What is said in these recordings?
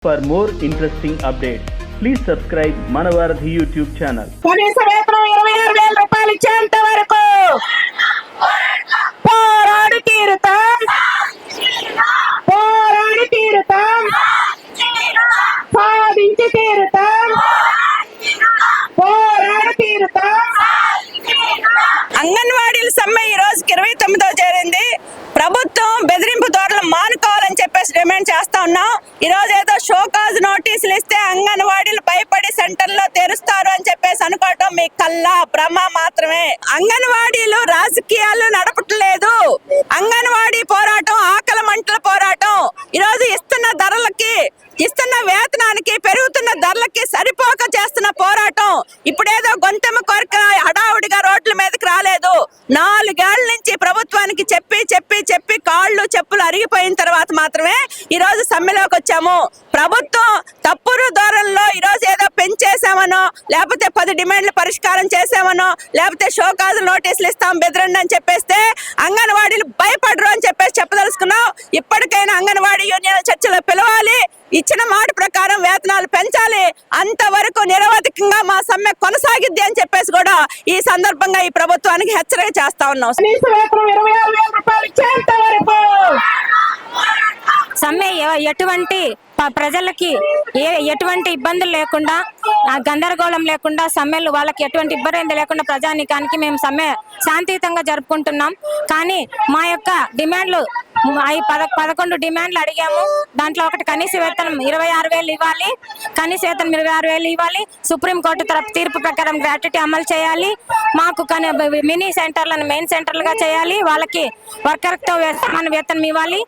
For more interesting updates, please subscribe Manavarathi YouTube channel. కనీస వేతనం 26,000 రూపాయలు ఇచ్చేంత వరకు పోరాడి తీరుతాం, పోరాడి తీరుతాం, సాధించి తీరుతాం, పోరాడి తీరుతాం. అంగన్వాడీల సమ్మె ఈ రోజుకి 29వ చేరింది. ప్రభుత్వం బెదిరింపు ధోరణులు మానుకోవాలని చెప్పేసి డిమాండ్ చేస్తా ఉన్నాం. ఈ రోజు ఏదో షోకాజ్ నోటీసులు ఇస్తే అంగన్వాడీలు భయపడి సెంటర్లో తెరుస్తారు అని చెప్పేసి అనుకోవటం మీ కల్లా భ్రమ మాత్రమే. అంగన్వాడీలు రాజకీయాలు నడపట్లేదు. అంగన్వాడీ పోరాటం ఆకలి మంటల పోరాటం. ఈ రోజు ఇస్తున్న ధరలకి, ఇస్తున్న వేతనానికి, పెరుగుతున్న ధరలకి సరిపోక చేస్తున్న పోరాటం. ఇప్పుడేదో గొంతెమ్మ కొరక హడావుడిగా రోడ్ల మీదకి రాలేదు. 4 ఏళ్ల నుంచి ప్రభుత్వానికి చెప్పి చెప్పి చెప్పి కాళ్ళు చెప్పులు అరిగిపోయిన తర్వాత మాత్రమే ఈ రోజు సమ్మెలోకి వచ్చాము. ప్రభుత్వం తప్పుడు ధోరణిలో ఈ రోజు ఏదో పెంచేసామనో, లేకపోతే 10 డిమాండ్లు పరిష్కారం చేసామనో, లేకపోతే షోకాజు నోటీసులు ఇస్తాం బెదరండి అని చెప్పేస్తే అంగన్వాడీలు భయపడరు అని చెప్పేసి చెప్పదలుచుకున్నాం. ఇప్పటికైనా అంగన్వాడీ యూనియన్ చర్చలు పిలవాలి, ఇచ్చిన మాట ప్రకారం వేతనాలు పెంచాలి. అంతవరకు నిరవధికంగా మా సమ్మె కొనసాగిద్ది అని చెప్పేసి కూడా ఈ సందర్భంగా ఈ ప్రభుత్వానికి హెచ్చరిక చేస్తా ఉన్నాం. సమ్మె ఎటువంటి ప్రజలకి ఎటువంటి ఇబ్బందులు లేకుండా, గందరగోళం లేకుండా, సమ్మెలు వాళ్ళకి ఎటువంటి ఇబ్బంది లేకుండా ప్రజానీకానికి మేము సమ్మె శాంతియుతంగా జరుపుకుంటున్నాం. కానీ మా యొక్క డిమాండ్లు 11 డిమాండ్లు అడిగాము. దాంట్లో ఒకటి కనీస వేతనం 26,000 ఇవ్వాలి, కనీస వేతనం 26,000 ఇవ్వాలి, సుప్రీంకోర్టు తీర్పు ప్రకారం గ్రాట్యుటీ అమలు చేయాలి, మాకు మినీ సెంటర్లను మెయిన్ సెంటర్లుగా చేయాలి, వాళ్ళకి వర్కర్తో సమాన వేతనం ఇవ్వాలి,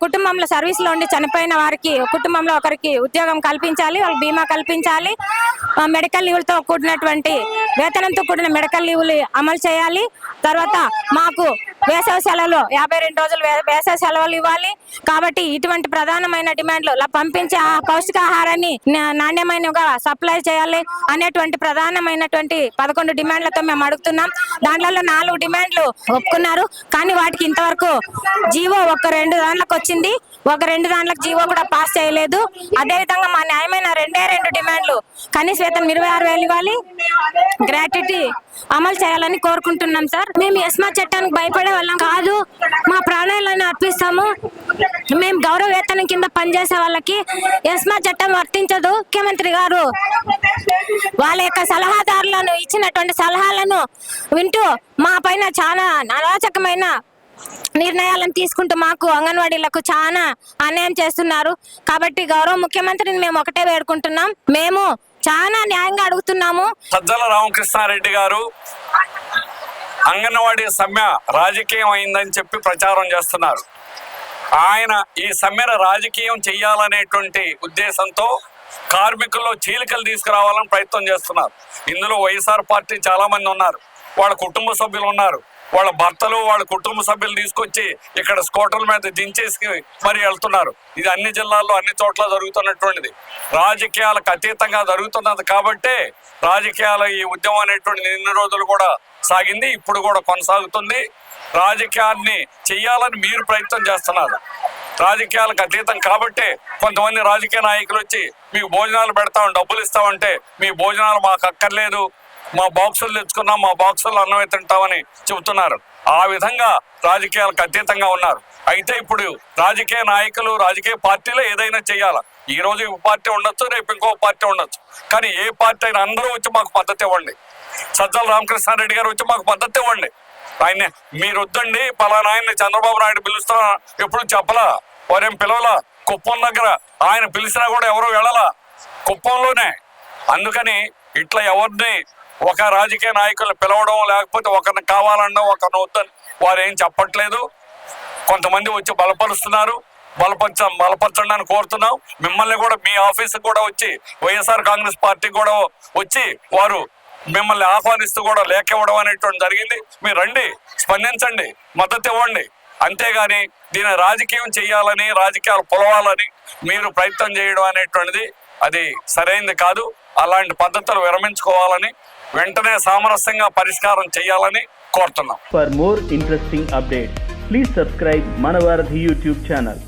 కుటుంబంలో సర్వీస్లో ఉండి చనిపోయిన వారికి కుటుంబంలో ఒకరికి ఉద్యోగం కల్పించాలి, వాళ్ళకి బీమా కల్పించాలి, మెడికల్ లీవులతో కూడినటువంటి వేతనంతో కూడిన మెడికల్ లీవులు అమలు చేయాలి. తర్వాత మాకు వేసవి సెలవులు 52 రోజులు వేసవి సెలవులు ఇవ్వాలి. కాబట్టి ఇటువంటి ప్రధానమైన డిమాండ్లు పంపించే పౌష్టికాహారాన్ని నాణ్యమైనగా సప్లై చేయాలి అనేటువంటి ప్రధానమైనటువంటి 11 డిమాండ్లతో మేము అడుగుతున్నాం. దాంట్లో 4 డిమాండ్లు ఒప్పుకున్నారు. కానీ వాటికి ఇంతవరకు జీవో 2 దాంట్లకు వచ్చింది, 2 దాంట్లకు జీవో కూడా పాస్ చేయలేదు. అదేవిధంగా మా న్యాయమైన 2 డిమాండ్లు కనీస వేతనం 26,000 ఇవ్వాలి, గ్రాట్యుటీ అమలు చేయాలని కోరుకుంటున్నాం. సార్, మేము ఎస్మా చట్టానికి భయపడే వాళ్ళం కాదు, మా ప్రాణాలను అర్పిస్తాము. మేము గౌరవ వేతనం కింద పనిచేసే వాళ్ళకి ఎస్మా చట్టం వర్తించదు. ముఖ్యమంత్రి గారు వాళ్ళ యొక్క సలహాదారులను ఇచ్చినటువంటి సలహాలను వింటూ మా పైన చాలా అరాచకమైన నిర్ణయాలను తీసుకుంటూ మాకు అంగన్వాడీలకు చాలా అన్యాయం చేస్తున్నారు. కాబట్టి గౌరవ ముఖ్యమంత్రిని మేము ఒకటే వేడుకుంటున్నాం, మేము చాలా న్యాయంగా అడుగుతున్నాము. సజ్జల రామకృష్ణారెడ్డి గారు అంగన్వాడీ సమ్మె రాజకీయం అయిందని చెప్పి ప్రచారం చేస్తున్నారు. ఆయన ఈ సమ్మెను రాజకీయం చెయ్యాలనేటువంటి ఉద్దేశంతో కార్మికుల్లో చీలికలు తీసుకురావాలని ప్రయత్నం చేస్తున్నారు. ఇందులో వైఎస్ఆర్ పార్టీ చాలా మంది ఉన్నారు, వాళ్ళ కుటుంబ సభ్యులు ఉన్నారు, వాళ్ళ భర్తలు వాళ్ళ కుటుంబ సభ్యులు తీసుకొచ్చి ఇక్కడ స్కూటర్ల మీద దించేసి మరి వెళ్తున్నారు. ఇది అన్ని జిల్లాల్లో అన్ని చోట్ల జరుగుతున్నటువంటిది, రాజకీయాలకు అతీతంగా జరుగుతున్నది. కాబట్టే రాజకీయాల ఈ ఉద్యమం అనేటువంటిది ఇన్ని రోజులు కూడా సాగింది, ఇప్పుడు కూడా కొనసాగుతుంది. రాజకీయాన్ని చెయ్యాలని మీరు ప్రయత్నం చేస్తున్నారు. రాజకీయాలకు అతీతం కాబట్టే కొంతమంది రాజకీయ నాయకులు వచ్చి మీకు భోజనాలు పెడతాం, డబ్బులు ఇస్తామంటే మీ భోజనాలు మాకు అక్కర్లేదు, మా బాక్సులు తెచ్చుకున్నాం, మా బాక్సులు అన్నమే తింటామని చెబుతున్నారు. ఆ విధంగా రాజకీయాలకు అతీతంగా ఉన్నారు. అయితే ఇప్పుడు రాజకీయ నాయకులు, రాజకీయ పార్టీలు ఏదైనా చేయాలా. ఈ రోజు ఒక పార్టీ ఉండొచ్చు, రేపు ఇంకో పార్టీ ఉండొచ్చు. కానీ ఏ పార్టీ అయినా అందరూ వచ్చి మాకు మద్దతు ఇవ్వండి. సజ్జల రామకృష్ణారెడ్డి గారు వచ్చి మాకు మద్దతు ఇవ్వండి. ఆయన మీరు వద్దండి పలానా ఆయన్ని చంద్రబాబు నాయుడు పిలుస్తున్నా ఎప్పుడు చెప్పలా, వారేం పిలవలా. కుప్పం దగ్గర ఆయన పిలిచినా కూడా ఎవరు వెళ్ళలా, కుప్పంలోనే. అందుకని ఇట్లా ఎవరిని ఒక రాజకీయ నాయకులు పిలవడం, లేకపోతే ఒకరిని కావాలనడం, ఒకరిని వద్దని వారు ఏం చెప్పట్లేదు. కొంతమంది వచ్చి బలపరుస్తున్నారు, బలపరచడానికి కోరుతున్నాం. మిమ్మల్ని కూడా మీ ఆఫీసుకు కూడా వచ్చి వైఎస్ఆర్ కాంగ్రెస్ పార్టీ కూడా వచ్చి వారు మిమ్మల్ని ఆహ్వానిస్తూ కూడా లేఖ ఇవ్వడం అనేటువంటి జరిగింది. మీరు రండి, స్పందించండి, మద్దతు ఇవ్వండి. అంతేగాని దీన్ని రాజకీయం చేయాలని, రాజకీయాలు పొలవాలని మీరు ప్రయత్నం చేయడం అనేటువంటిది అది సరైనది కాదు. అలాంటి పద్ధతులు విరమించుకోవాలని, వెంటనే సామరస్యంగా పరిష్కారం చేయాలని కోరుతున్నాం. For more interesting updates, please subscribe Manavarathi YouTube channel.